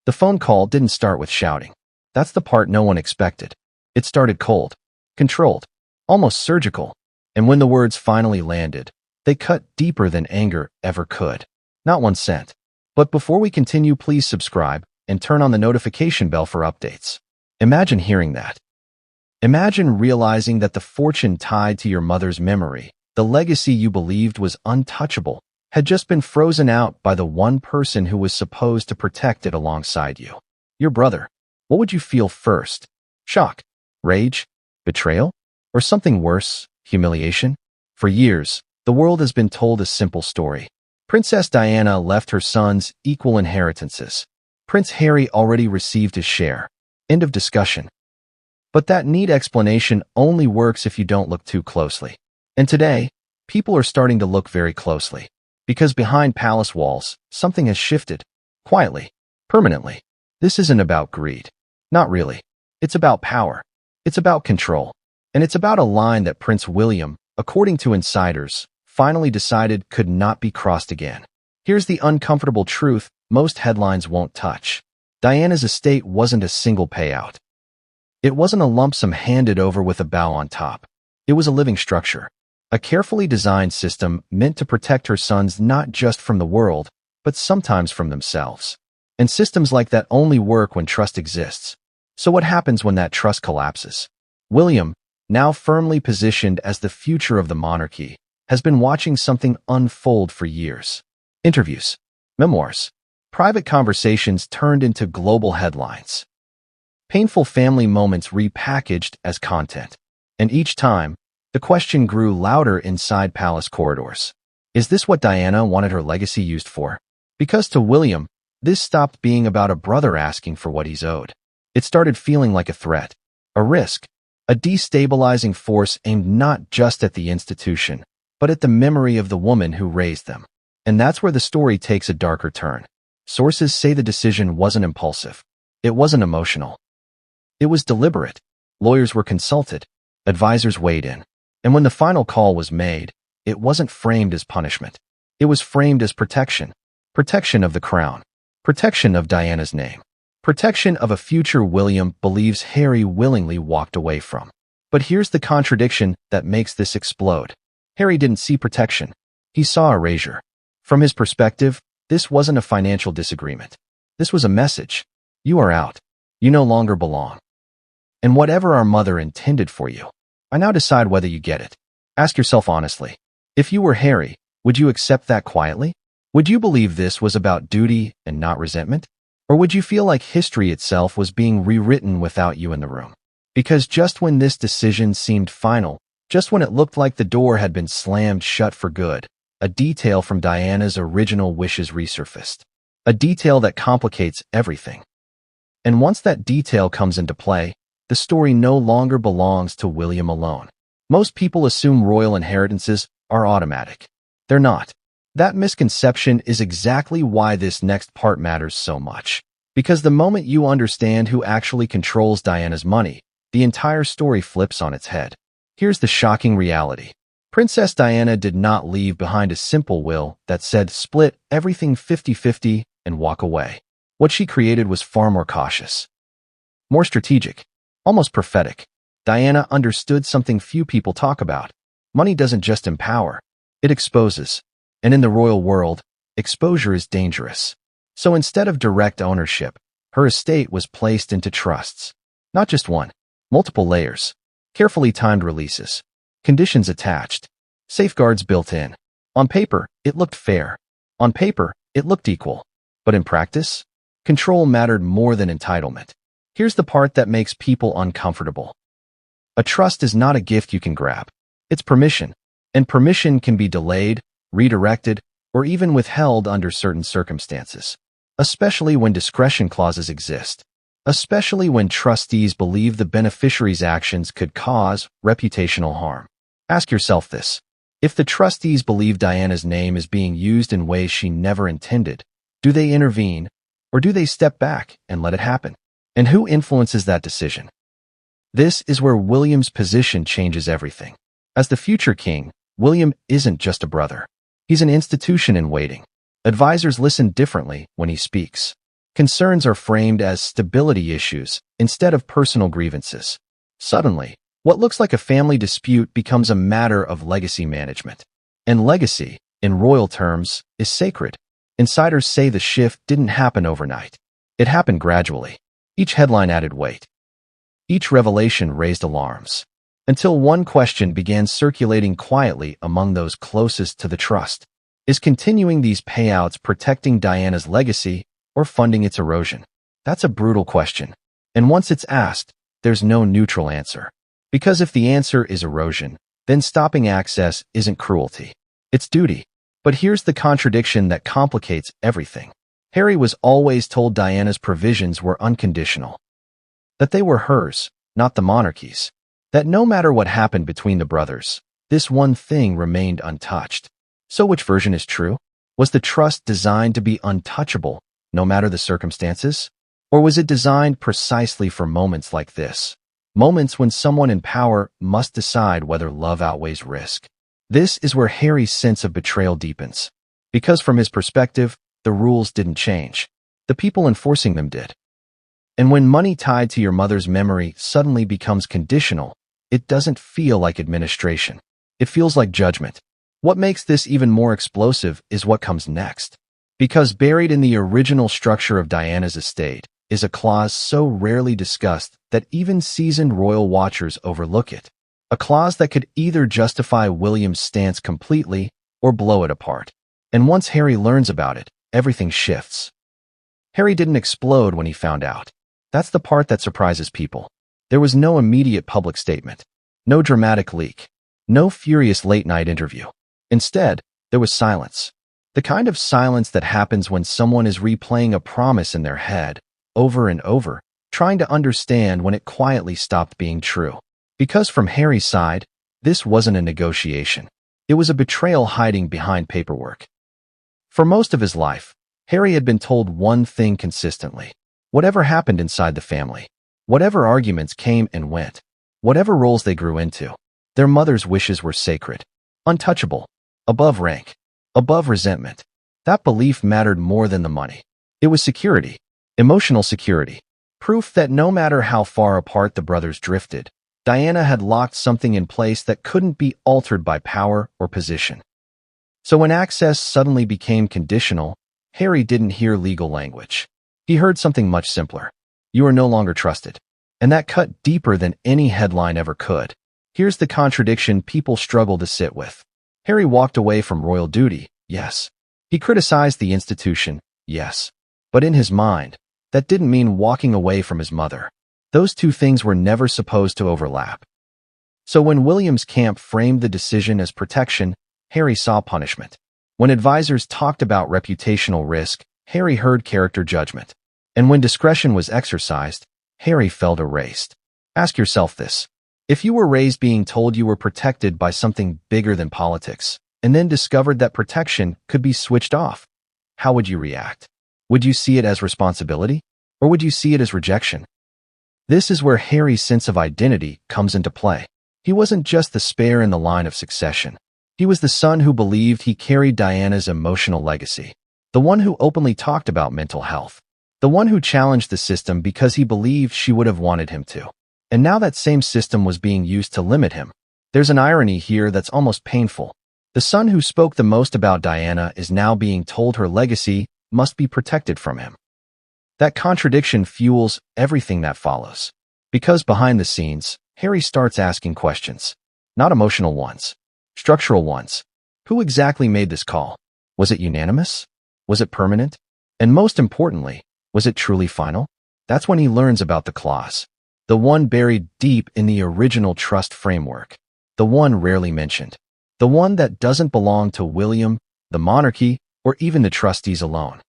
The phone call didn't start with shouting. That's the part no one expected. It started cold, controlled, almost surgical, and when the words finally landed, they cut deeper than anger ever could. Not 1 cent. But before we continue, please subscribe and turn on the notification bell for updates. Imagine hearing that. Imagine realizing that the fortune tied to your mother's memory, the legacy you believed was untouchable, had just been frozen out by the one person who was supposed to protect it alongside you. Your brother. What would you feel first? Shock? Rage? Betrayal? Or something worse, humiliation? For years, the world has been told a simple story. Princess Diana left her sons equal inheritances. Prince Harry already received his share. End of discussion. But that neat explanation only works if you don't look too closely. And today, people are starting to look very closely. Because behind palace walls, something has shifted. Quietly. Permanently. This isn't about greed. Not really. It's about power. It's about control. And it's about a line that Prince William, according to insiders, finally decided could not be crossed again. Here's the uncomfortable truth most headlines won't touch. Diana's estate wasn't a single payout. It wasn't a lump sum handed over with a bow on top. It was a living structure. A carefully designed system meant to protect her sons not just from the world, but sometimes from themselves. And systems like that only work when trust exists. So what happens when that trust collapses? William, now firmly positioned as the future of the monarchy, has been watching something unfold for years. Interviews, memoirs, private conversations turned into global headlines. Painful family moments repackaged as content. And each time, the question grew louder inside palace corridors. Is this what Diana wanted her legacy used for? Because to William, this stopped being about a brother asking for what he's owed. It started feeling like a threat, a risk, a destabilizing force aimed not just at the institution, but at the memory of the woman who raised them. And that's where the story takes a darker turn. Sources say the decision wasn't impulsive. It wasn't emotional. It was deliberate. Lawyers were consulted. Advisors weighed in. And when the final call was made, it wasn't framed as punishment. It was framed as protection. Protection of the crown. Protection of Diana's name. Protection of a future William believes Harry willingly walked away from. But here's the contradiction that makes this explode. Harry didn't see protection. He saw erasure. From his perspective, this wasn't a financial disagreement. This was a message. You are out. You no longer belong. And whatever our mother intended for you, I now decide whether you get it. Ask yourself honestly. If you were Harry, would you accept that quietly? Would you believe this was about duty and not resentment? Or would you feel like history itself was being rewritten without you in the room? Because just when this decision seemed final, just when it looked like the door had been slammed shut for good, a detail from Diana's original wishes resurfaced. A detail that complicates everything. And once that detail comes into play, the story no longer belongs to William alone. Most people assume royal inheritances are automatic. They're not. That misconception is exactly why this next part matters so much. Because the moment you understand who actually controls Diana's money, the entire story flips on its head. Here's the shocking reality. Princess Diana did not leave behind a simple will that said split everything 50-50 and walk away. What she created was far more cautious. More strategic. Almost prophetic. Diana understood something few people talk about. Money doesn't just empower. It exposes. And in the royal world, exposure is dangerous. So instead of direct ownership, her estate was placed into trusts. Not just one. Multiple layers. Carefully timed releases. Conditions attached. Safeguards built in. On paper, it looked fair. On paper, it looked equal. But in practice, control mattered more than entitlement. Here's the part that makes people uncomfortable. A trust is not a gift you can grab. It's permission. And permission can be delayed, redirected, or even withheld under certain circumstances. Especially when discretion clauses exist. Especially when trustees believe the beneficiary's actions could cause reputational harm. Ask yourself this. If the trustees believe Diana's name is being used in ways she never intended, do they intervene, or do they step back and let it happen? And who influences that decision? This is where William's position changes everything. As the future king, William isn't just a brother. He's an institution in waiting. Advisors listen differently when he speaks. Concerns are framed as stability issues instead of personal grievances. Suddenly, what looks like a family dispute becomes a matter of legacy management. And legacy, in royal terms, is sacred. Insiders say the shift didn't happen overnight. It happened gradually. Each headline added weight. Each revelation raised alarms. Until one question began circulating quietly among those closest to the trust. Is continuing these payouts protecting Diana's legacy or funding its erosion? That's a brutal question. And once it's asked, there's no neutral answer. Because if the answer is erosion, then stopping access isn't cruelty. It's duty. But here's the contradiction that complicates everything. Harry was always told Diana's provisions were unconditional. That they were hers, not the monarchy's. That no matter what happened between the brothers, this one thing remained untouched. So which version is true? Was the trust designed to be untouchable, no matter the circumstances? Or was it designed precisely for moments like this? Moments when someone in power must decide whether love outweighs risk. This is where Harry's sense of betrayal deepens. Because from his perspective, the rules didn't change. The people enforcing them did. And when money tied to your mother's memory suddenly becomes conditional, it doesn't feel like administration. It feels like judgment. What makes this even more explosive is what comes next. Because buried in the original structure of Diana's estate is a clause so rarely discussed that even seasoned royal watchers overlook it. A clause that could either justify William's stance completely or blow it apart. And once Harry learns about it, everything shifts. Harry didn't explode when he found out. That's the part that surprises people. There was no immediate public statement, no dramatic leak, no furious late-night interview. Instead, there was silence. The kind of silence that happens when someone is replaying a promise in their head, over and over, trying to understand when it quietly stopped being true. Because from Harry's side, this wasn't a negotiation. It was a betrayal hiding behind paperwork. For most of his life, Harry had been told one thing consistently. Whatever happened inside the family, whatever arguments came and went, whatever roles they grew into, their mother's wishes were sacred, untouchable, above rank, above resentment. That belief mattered more than the money. It was security, emotional security, proof that no matter how far apart the brothers drifted, Diana had locked something in place that couldn't be altered by power or position. So when access suddenly became conditional, Harry didn't hear legal language. He heard something much simpler. You are no longer trusted. And that cut deeper than any headline ever could. Here's the contradiction people struggle to sit with. Harry walked away from royal duty, yes. He criticized the institution, yes. But in his mind, that didn't mean walking away from his mother. Those two things were never supposed to overlap. So when William's camp framed the decision as protection, Harry saw punishment. When advisors talked about reputational risk, Harry heard character judgment. And when discretion was exercised, Harry felt erased. Ask yourself this. If you were raised being told you were protected by something bigger than politics, and then discovered that protection could be switched off, how would you react? Would you see it as responsibility? Or would you see it as rejection? This is where Harry's sense of identity comes into play. He wasn't just the spare in the line of succession. He was the son who believed he carried Diana's emotional legacy. The one who openly talked about mental health. The one who challenged the system because he believed she would have wanted him to. And now that same system was being used to limit him. There's an irony here that's almost painful. The son who spoke the most about Diana is now being told her legacy must be protected from him. That contradiction fuels everything that follows. Because behind the scenes, Harry starts asking questions. Not emotional ones. Structural ones. Who exactly made this call? Was it unanimous? Was it permanent? And most importantly, was it truly final? That's when he learns about the clause. The one buried deep in the original trust framework. The one rarely mentioned. The one that doesn't belong to William, the monarchy, or even the trustees alone.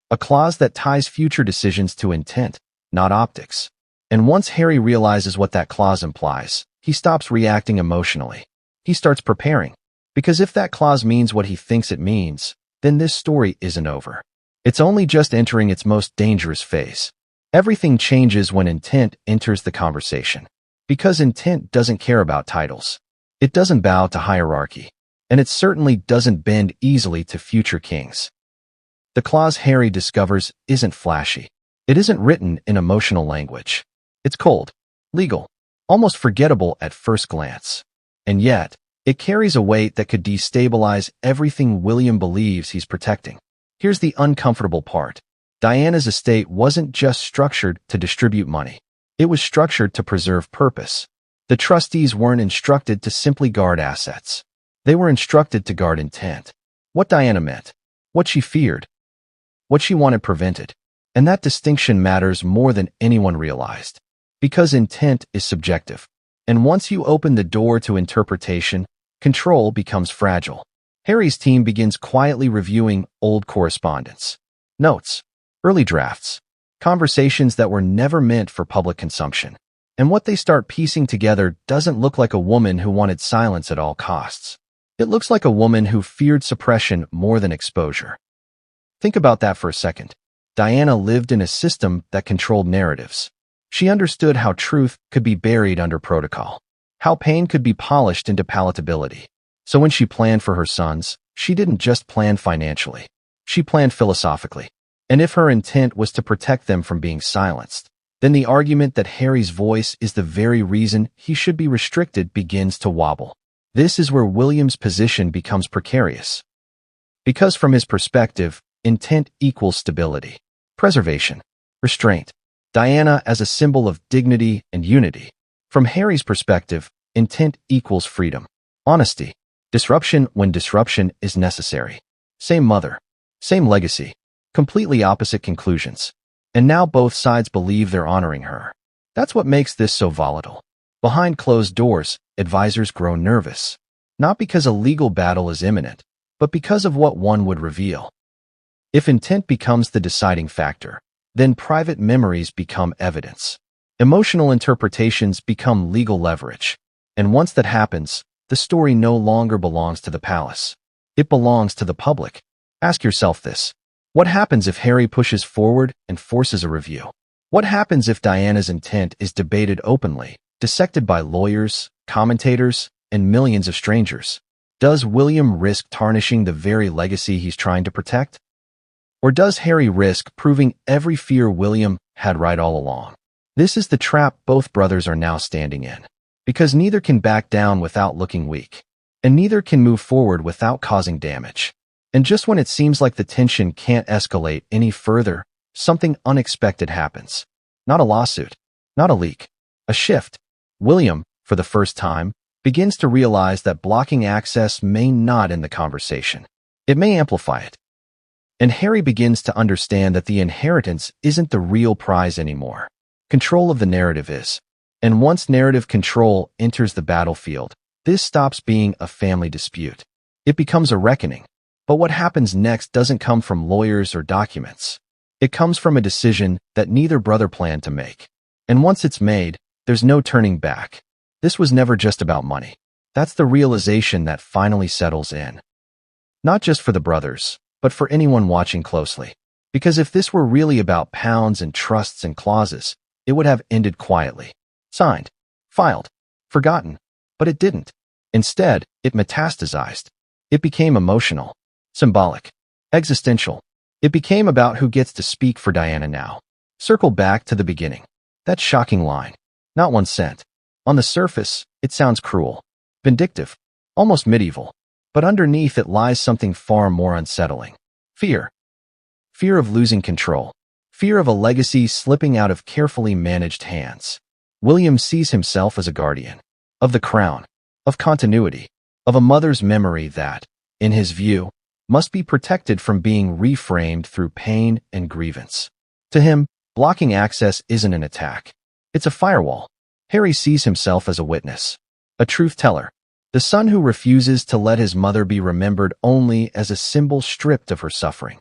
A clause that ties future decisions to intent, not optics. And once Harry realizes what that clause implies, he stops reacting emotionally. He starts preparing. Because if that clause means what he thinks it means, then this story isn't over. It's only just entering its most dangerous phase. Everything changes when intent enters the conversation. Because intent doesn't care about titles. It doesn't bow to hierarchy. And it certainly doesn't bend easily to future kings. The clause Harry discovers isn't flashy. It isn't written in emotional language. It's cold, legal, almost forgettable at first glance. And yet, it carries a weight that could destabilize everything William believes he's protecting. Here's the uncomfortable part. Diana's estate wasn't just structured to distribute money. It was structured to preserve purpose. The trustees weren't instructed to simply guard assets. They were instructed to guard intent. What Diana meant, what she feared, what she wanted prevented. And that distinction matters more than anyone realized. Because intent is subjective. And once you open the door to interpretation, control becomes fragile. Harry's team begins quietly reviewing old correspondence, notes, early drafts, conversations that were never meant for public consumption. And what they start piecing together doesn't look like a woman who wanted silence at all costs. It looks like a woman who feared suppression more than exposure. Think about that for a second. Diana lived in a system that controlled narratives. She understood how truth could be buried under protocol, how pain could be polished into palatability. So when she planned for her sons, she didn't just plan financially. She planned philosophically. And if her intent was to protect them from being silenced, then the argument that Harry's voice is the very reason he should be restricted begins to wobble. This is where William's position becomes precarious. Because from his perspective, intent equals stability, preservation, restraint. Diana as a symbol of dignity and unity. From Harry's perspective, intent equals freedom, honesty, disruption when disruption is necessary. Same mother, same legacy, completely opposite conclusions. And now both sides believe they're honoring her. That's what makes this so volatile. Behind closed doors, advisors grow nervous. Not because a legal battle is imminent, but because of what one would reveal. If intent becomes the deciding factor, then private memories become evidence. Emotional interpretations become legal leverage. And once that happens, the story no longer belongs to the palace. It belongs to the public. Ask yourself this. What happens if Harry pushes forward and forces a review? What happens if Diana's intent is debated openly, dissected by lawyers, commentators, and millions of strangers? Does William risk tarnishing the very legacy he's trying to protect? Or does Harry risk proving every fear William had right all along? This is the trap both brothers are now standing in. Because neither can back down without looking weak. And neither can move forward without causing damage. And just when it seems like the tension can't escalate any further, something unexpected happens. Not a lawsuit. Not a leak. A shift. William, for the first time, begins to realize that blocking access may not end the conversation. It may amplify it. And Harry begins to understand that the inheritance isn't the real prize anymore. Control of the narrative is. And once narrative control enters the battlefield, this stops being a family dispute. It becomes a reckoning. But what happens next doesn't come from lawyers or documents. It comes from a decision that neither brother planned to make. And once it's made, there's no turning back. This was never just about money. That's the realization that finally settles in. Not just for the brothers, but for anyone watching closely. Because if this were really about pounds and trusts and clauses, it would have ended quietly. Signed, filed, forgotten. But it didn't. Instead, it metastasized. It became emotional, symbolic, existential. It became about who gets to speak for Diana now. Circle back to the beginning. That shocking line. Not 1 cent. On the surface, it sounds cruel, vindictive, almost medieval. But underneath it lies something far more unsettling. Fear. Fear of losing control. Fear of a legacy slipping out of carefully managed hands. William sees himself as a guardian. Of the crown. Of continuity. Of a mother's memory that, in his view, must be protected from being reframed through pain and grievance. To him, blocking access isn't an attack. It's a firewall. Harry sees himself as a witness. A truth teller. The son who refuses to let his mother be remembered only as a symbol stripped of her suffering.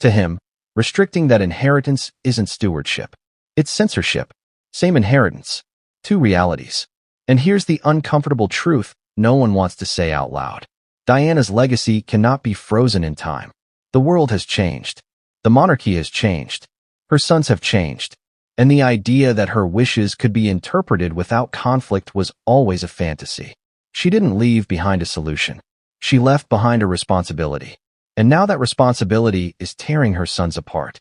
To him, restricting that inheritance isn't stewardship. It's censorship. Same inheritance. Two realities. And here's the uncomfortable truth no one wants to say out loud. Diana's legacy cannot be frozen in time. The world has changed. The monarchy has changed. Her sons have changed. And the idea that her wishes could be interpreted without conflict was always a fantasy. She didn't leave behind a solution. She left behind a responsibility. And now that responsibility is tearing her sons apart.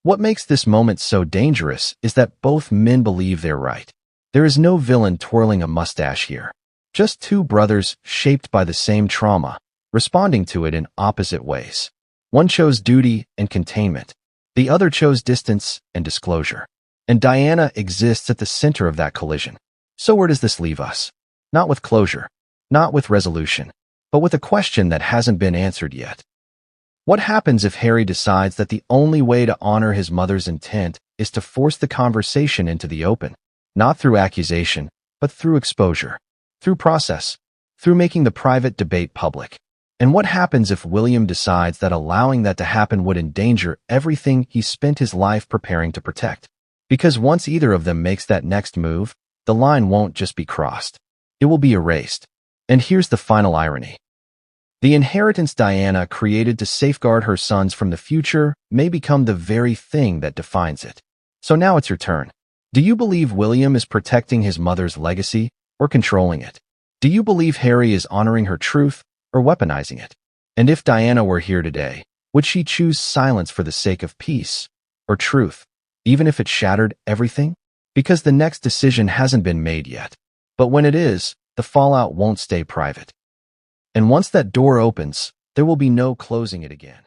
What makes this moment so dangerous is that both men believe they're right. There is no villain twirling a mustache here. Just two brothers shaped by the same trauma, responding to it in opposite ways. One chose duty and containment. The other chose distance and disclosure. And Diana exists at the center of that collision. So where does this leave us? Not with closure, not with resolution, but with a question that hasn't been answered yet. What happens if Harry decides that the only way to honor his mother's intent is to force the conversation into the open? Not through accusation, but through exposure, through process, through making the private debate public. And what happens if William decides that allowing that to happen would endanger everything he spent his life preparing to protect? Because once either of them makes that next move, the line won't just be crossed. It will be erased. And here's the final irony. The inheritance Diana created to safeguard her sons from the future may become the very thing that defines it. So now it's your turn. Do you believe William is protecting his mother's legacy or controlling it? Do you believe Harry is honoring her truth or weaponizing it? And if Diana were here today, would she choose silence for the sake of peace or truth, even if it shattered everything? Because the next decision hasn't been made yet. But when it is, the fallout won't stay private. And once that door opens, there will be no closing it again.